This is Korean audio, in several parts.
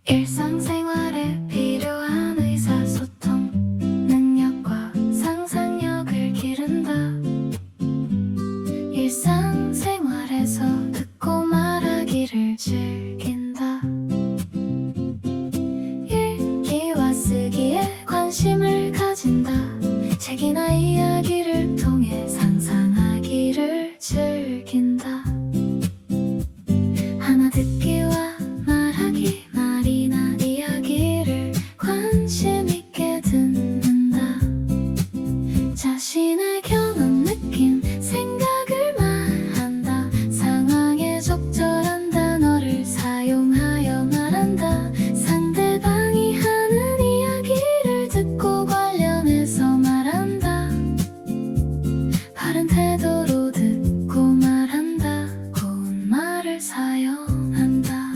일상생활에 필요한 의사소통 능력과 상상력을 기른다. 일상생활에서 듣고 말하기를 즐긴다. 읽기와 쓰기에 관심을 가진다. 책이나 이야기를 통해 상상하기를 즐긴다. 하나 듣기와 말하기, 말이나 이야기를 관심 있게 듣는다. 자신의 경험, 느낌, 생각을 말한다. 상황에 적절한 단어를 사용하여 말한다. 상대방이 하는 이야기를 듣고 관련해서 말한다. 바른 태도로 듣고 말한다. 고운 말을 사용한다.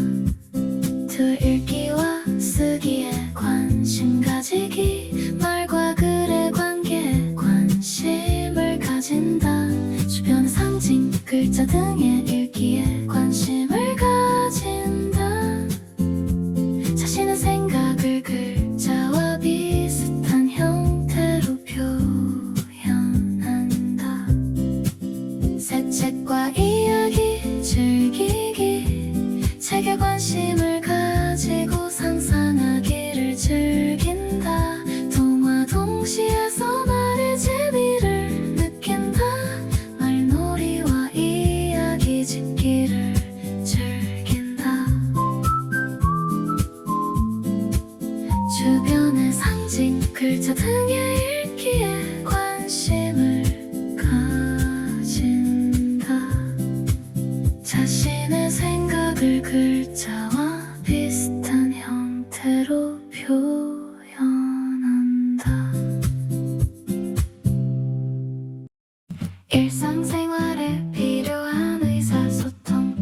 둘, 읽기와 쓰기에 관심 가지기, 말과 글의 관계에 관심을 가진다. 주변의 상징, 글자 등의 읽기에 관심을 가진다. 자신의 생각을 글자와 비슷한 형태로 표현한다. 새 책과 이야기 즐기기, 책에 관심을 가지고 상상하기를 즐긴다. 동화 동시에서 말의 재미를 느낀다. 말놀이와 이야기 짓기를 즐긴다. 주변의 상징, 글자 등의 읽기에 관심을 가진다. 자신의 생각을 글자와 비슷한 형태로 표현한다. 일상생활에 필요한 의사소통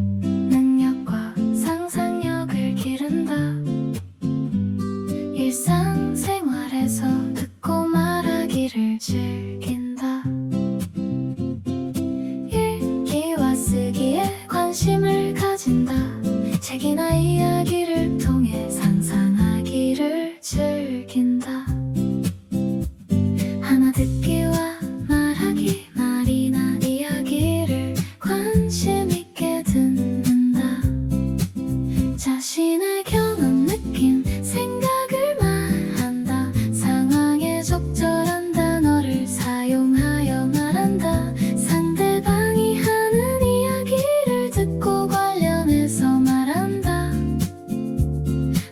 능력과 상상력을 기른다. 일상생활에서 듣고 말하기를 즐긴다. 읽기와 쓰기에 관심을 가진다. 책이나 이야기를 통해 상상하기를 즐긴다. 하나 듣기와 말하기, 말이나 이야기를 관심 있게 듣는다. 자신의 경험, 느낌, 생각을 말한다. 상황에 적절한 단어를 사용하여 말한다. 상대방이 하는 이야기를 듣고 관련해서 말한다.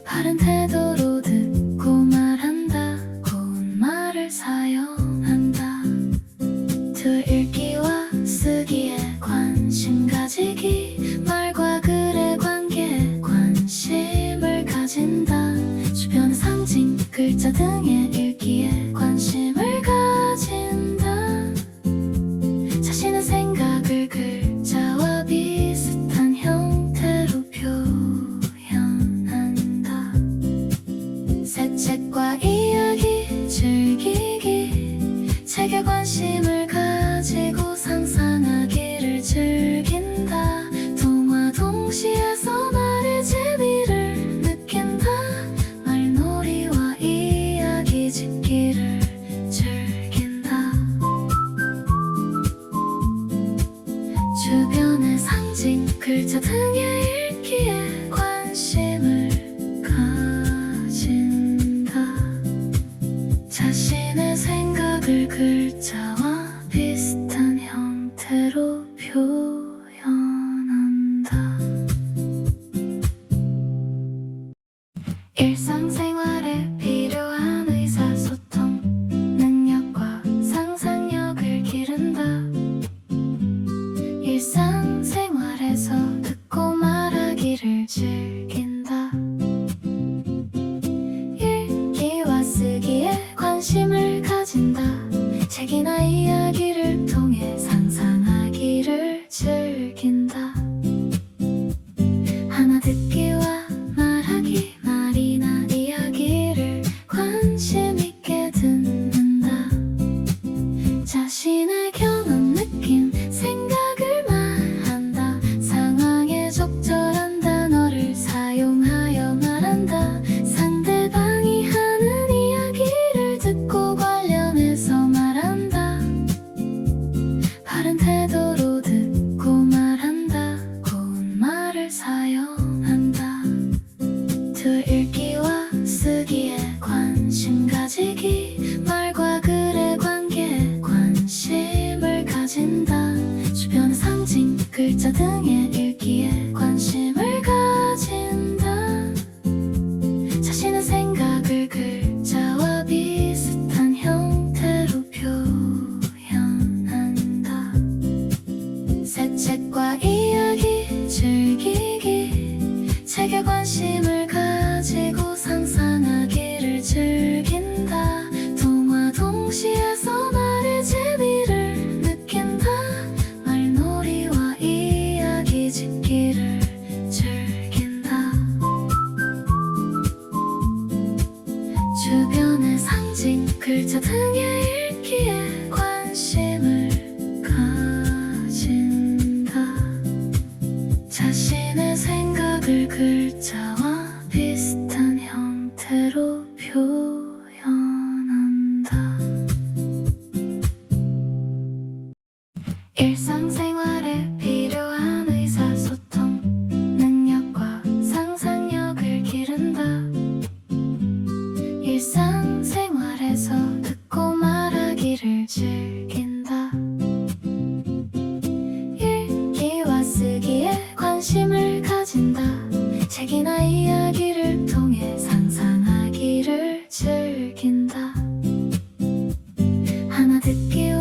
바른 태도로 듣고 말한다. 고운 말을 사용한다. 둘, 읽기와 쓰기에 관심 가지기, 말과 글의 관계에 관심을 가진다. 주변의 상징, 글자 등의 읽기에 관심을 가진다. 자신의 생각을 글자와 비슷한 형태로 표현한다. 새 책과 이야기 즐기기, 책에 관심을 가지고 상상하기를 즐긴다. 동화 동시에서 말의 재미를 느낀다. 말놀이와 이야기 짓기를 즐긴다. 주변의 상징, 글자 등의 읽기에 관심을 가진다. 자신의 생각을 글자와 비슷한 형태로 표현한다. 일상생활에 필요한 의사소통 능력과 상상력을 기른다. 일상생활에서 듣고 말하기를 즐긴다. 읽기와 쓰기에 관심을 가진다. 책이나 이야기를 통해 상상하기를 즐긴다. 하나 듣기와 말하기, 말이나 이야기 글자 등에 읽기에 관심을 가진다. 자신의 생각을 글자와 비슷한 형태로 표현한다. 일상생활에 필요한 의사소통 능력과 상상력을 기른다. 일상생활에서 듣고 말하기를 즐긴다. 읽기와 쓰기에 관심을 가진다. 책이나 이야기를 통해 상상하기를 즐긴다. 하나 듣기와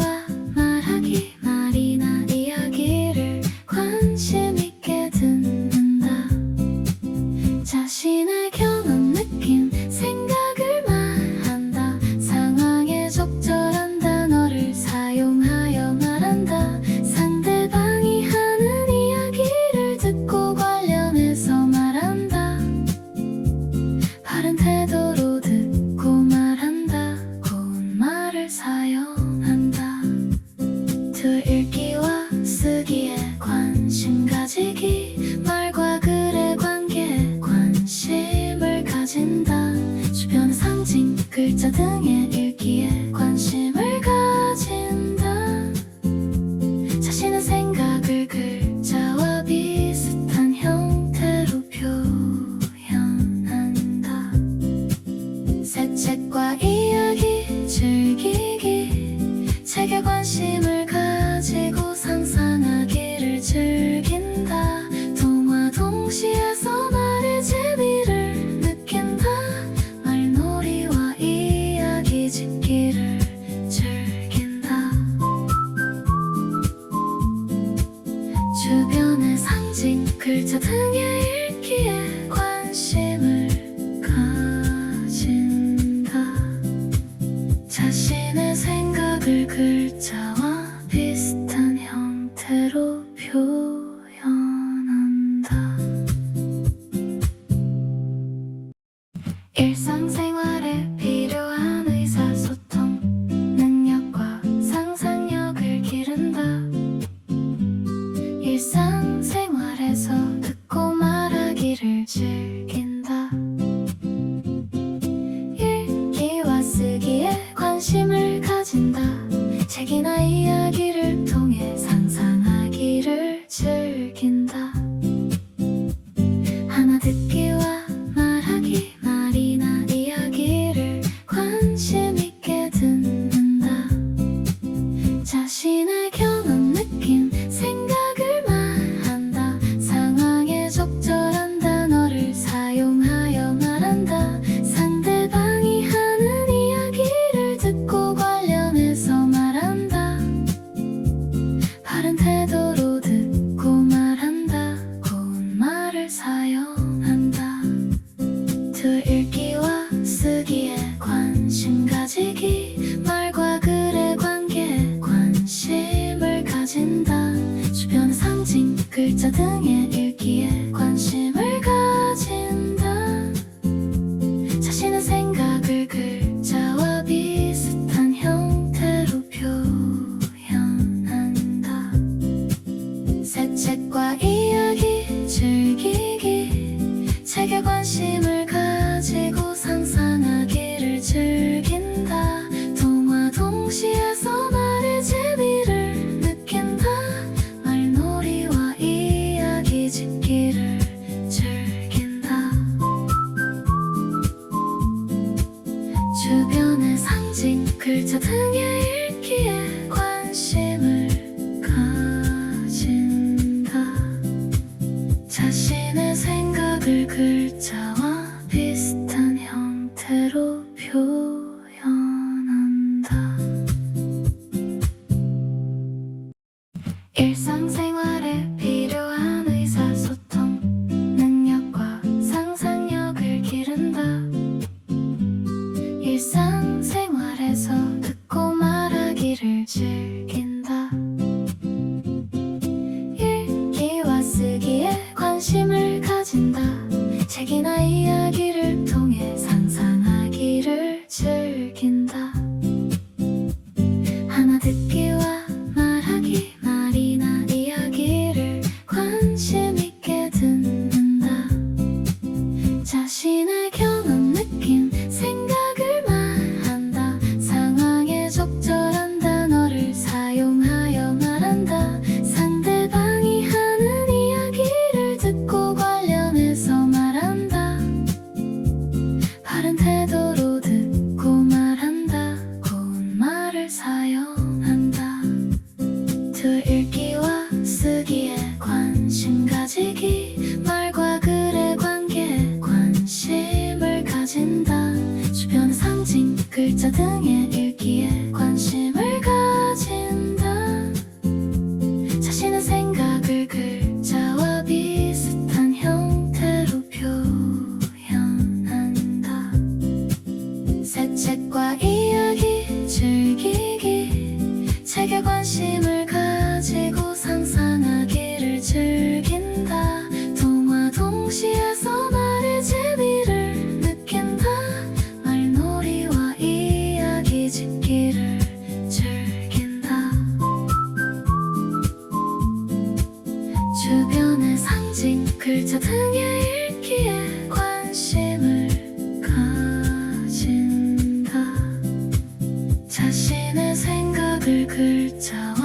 말하기, 말이나 이야기를 관심 있게 듣는다. 자신의 경험, 느낌, 생각을 말한다. 상황에 적절한 단어를 사용하여 말한다. 상대방이 하는 이야기를 듣고 관련해서 말한다. 바른 태도로 듣고 말한다. 고운 말을 사용한다. 둘, 읽기와 쓰기에 관심 가지기, 말과 글의 관계에 관심을 가진다. 주변의 상징, 글자 등의 읽기에 관심을 가진다. 자신의 생각을 글자와 비슷한 형태로 표현한다. 새 책과 이야기 즐기기, 책에 관심을 가지고 상상하기를 즐긴다. 동화 동시에서 말의 재미를 느낀다. 말놀이와 이야기 짓기를 즐긴다. 주변의 상징, 글자 등의 읽기에 관심을 가진다. 자신의 생각을 글자와 비슷한 형태로 표현한다. 일상생활에 필요한 의사소통 능력과 상상력을 기른다. 일상생활에서 듣고 말하기를 즐긴다. 읽기와 쓰기에 관심을 가진다. 책이나 이야기를 통해 상상하기를 즐긴다. 하나 듣기와 말하기, 말이나 이야기를 관심 있게 듣는다. 자신의 경험, 느낌, 생각을 말한다. 상황에 적절한 단어를 사용하여 말한다. 상대방이 하는 이야기를 듣고 관련해서 말한다. 바른 태도로 듣고 말한다. 고운 말을 사용한다. 둘, 읽기와 쓰기에 관심 가지기, 말과 글의 관계에 관심을 가진다. 주변의 상징, 글자 등의 읽기에 관심을 가진다. 자신의 생각을 글자와 비슷한 형태로 표현한다. 새 책과 이야기 즐기기, 책에 관심을 가지고 상상하기를 즐긴다. 동화 동시에서 말의 재미를 느낀다. 말놀이와 이야기 짓기를 즐긴다. 주변의 상징, 글자 등의 읽기에 관심을 가진다. 자신의 생각을 글자와 비슷한 형태로 표현한다. 일상생활에 필요한 의사소통 능력과 상상력을 기른다. 일상생활에서 듣고 말하기를 즐긴다. 읽기와 쓰기에 관심을 가진다. 책이나 이야기를 통해 상상하기를 즐긴다. 자신의 경험 느낌 생각을 말한다. 상황에 적절한 단어를 사용하여 말한다. 상대방이 하는 이야기를 듣고 관련해서 말한다. 바른 태도로 듣고 말한다. 고운 말을 사용한다. 2. 읽기와 쓰기에 관심 가지기. 말과 글의 관계에 관심을 가진다. 주변의 상징, 글자 등의 읽기에 관심을 가진다. 자신의 생각을 글자와 비슷한 형태로 표현한다. 새 책과 이야기 즐기기. 책에 관심을 가지고 상상하기를 즐긴다. 동화 동시에서 말의 재미를 느낀다. 말놀이와 이야기 짓기를 즐긴다. 주변의 상징, 글자 등의 읽기에 관심을 가진다. 자신의 생각을 글자와